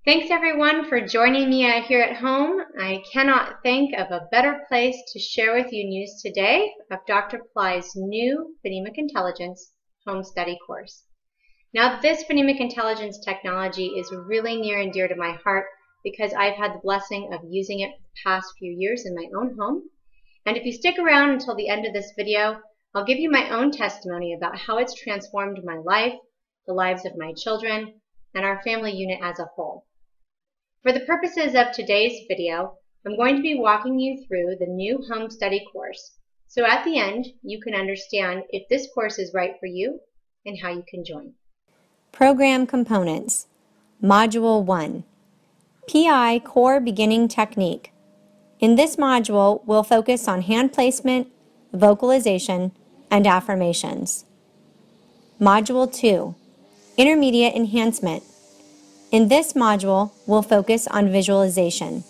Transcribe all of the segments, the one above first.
Thanks everyone for joining me here at home. I cannot think of a better place to share with you news today of Dr. Pillai's new Phonemic Intelligence Home-Study course. Now, this Phonemic Intelligence technology is really near and dear to my heart because I've had the blessing of using it for the past few years in my own home. And if you stick around until the end of this video, I'll give you my own testimony about how it's transformed my life, the lives of my children, and our family unit as a whole. For the purposes of today's video, I'm going to be walking you through the new home study course. So at the end, you can understand if this course is right for you and how you can join. Program Components. Module 1. PI Core Beginning Technique. In this module, we'll focus on hand placement, vocalization, and affirmations. Module 2. Intermediate Enhancement. In this module, we'll focus on visualization.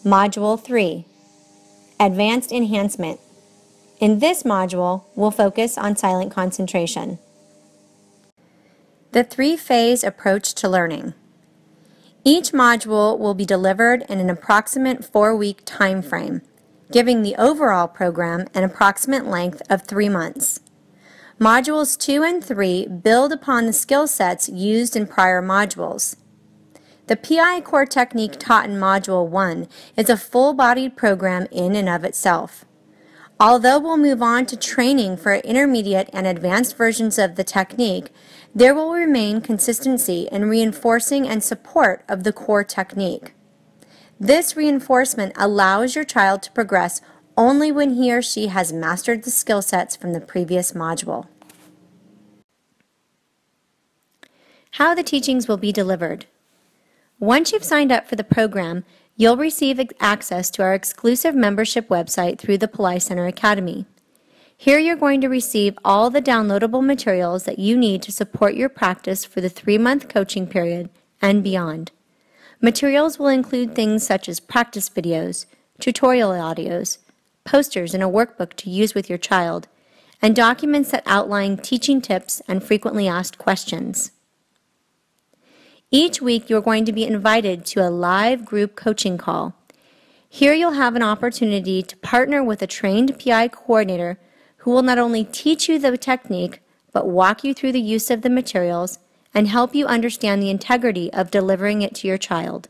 Module 3. Advanced Enhancement. In this module, we'll focus on silent concentration. The three-phase approach to learning. Each module will be delivered in an approximate 4-week time frame, giving the overall program an approximate length of 3 months. Modules 2 and 3 build upon the skill sets used in prior modules. The PI core technique taught in Module 1 is a full-bodied program in and of itself. Although we'll move on to training for intermediate and advanced versions of the technique, there will remain consistency in reinforcing and support of the core technique. This reinforcement allows your child to progress only when he or she has mastered the skill sets from the previous module. How the teachings will be delivered. Once you've signed up for the program, you'll receive access to our exclusive membership website through the Pillai Center Academy. Here you're going to receive all the downloadable materials that you need to support your practice for the 3-month coaching period and beyond. Materials will include things such as practice videos, tutorial audios, posters and a workbook to use with your child, and documents that outline teaching tips and frequently asked questions. Each week you're going to be invited to a live group coaching call. Here you'll have an opportunity to partner with a trained PI coordinator who will not only teach you the technique, but walk you through the use of the materials and help you understand the integrity of delivering it to your child.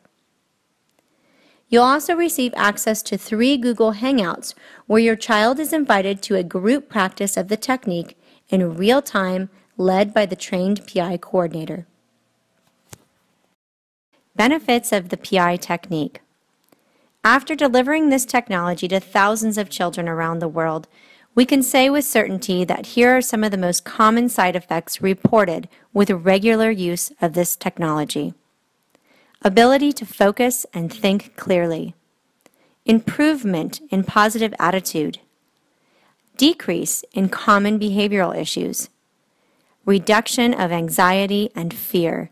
You'll also receive access to 3 Google Hangouts where your child is invited to a group practice of the technique in real time, led by the trained PI coordinator. Benefits of the PI technique. After delivering this technology to thousands of children around the world, we can say with certainty that here are some of the most common side effects reported with regular use of this technology. Ability to focus and think clearly. Improvement in positive attitude. Decrease in common behavioral issues. Reduction of anxiety and fear.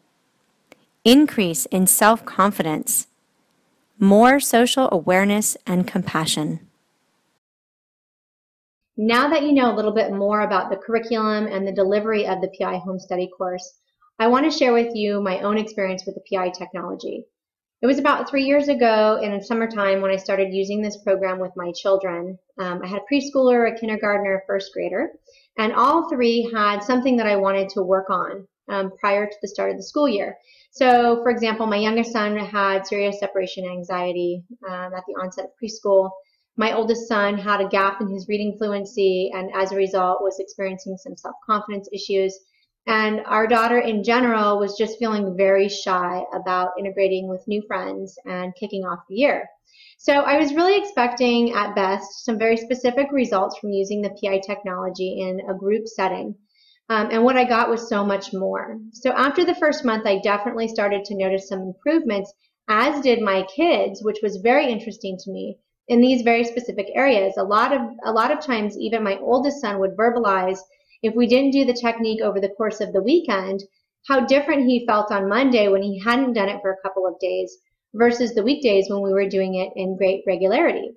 Increase in self-confidence. More social awareness and compassion. Now that you know a little bit more about the curriculum and the delivery of the PI Home Study course, I want to share with you my own experience with the PI technology. It was about 3 years ago in the summertime when I started using this program with my children. I had a preschooler, a kindergartner, a first grader, and all 3 had something that I wanted to work on prior to the start of the school year. So, for example, my youngest son had serious separation anxiety at the onset of preschool. My oldest son had a gap in his reading fluency and as a result was experiencing some self-confidence issues. And our daughter in general was just feeling very shy about integrating with new friends and kicking off the year. So I was really expecting at best some very specific results from using the PI technology in a group setting. And what I got was so much more. So after the first month, I definitely started to notice some improvements, as did my kids, which was very interesting to me in these very specific areas. A lot of times, even my oldest son would verbalize, if we didn't do the technique over the course of the weekend, how different he felt on Monday when he hadn't done it for a couple of days versus the weekdays when we were doing it in great regularity.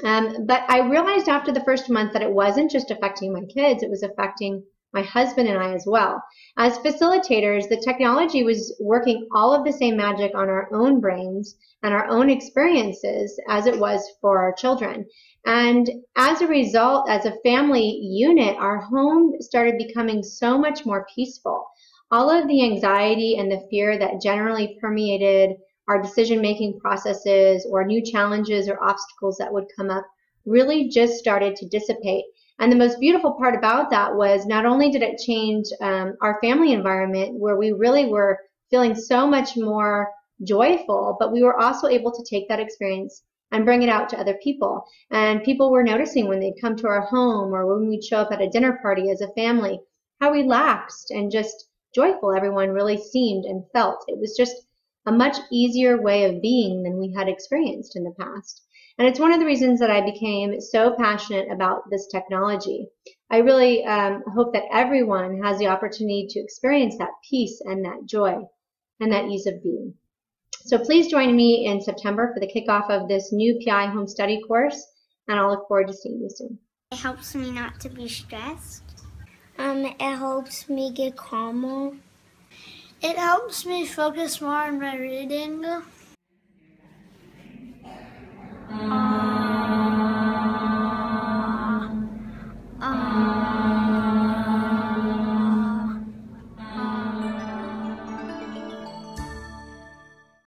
But I realized after the first month that it wasn't just affecting my kids, it was affecting my husband and I as well. As facilitators, the technology was working all of the same magic on our own brains and our own experiences as it was for our children. And as a result, as a family unit, our home started becoming so much more peaceful. All of the anxiety and the fear that generally permeated our decision-making processes or new challenges or obstacles that would come up really just started to dissipate. And the most beautiful part about that was not only did it change our family environment where we really were feeling so much more joyful, but we were also able to take that experience and bring it out to other people. And people were noticing when they'd come to our home or when we'd show up at a dinner party as a family, how relaxed and just joyful everyone really seemed and felt. It was just a much easier way of being than we had experienced in the past. And it's one of the reasons that I became so passionate about this technology. I really hope that everyone has the opportunity to experience that peace and that joy and that ease of being. So please join me in September for the kickoff of this new PI home study course, and I'll look forward to seeing you soon. It helps me not to be stressed. It helps me get calmer. It helps me focus more on my reading.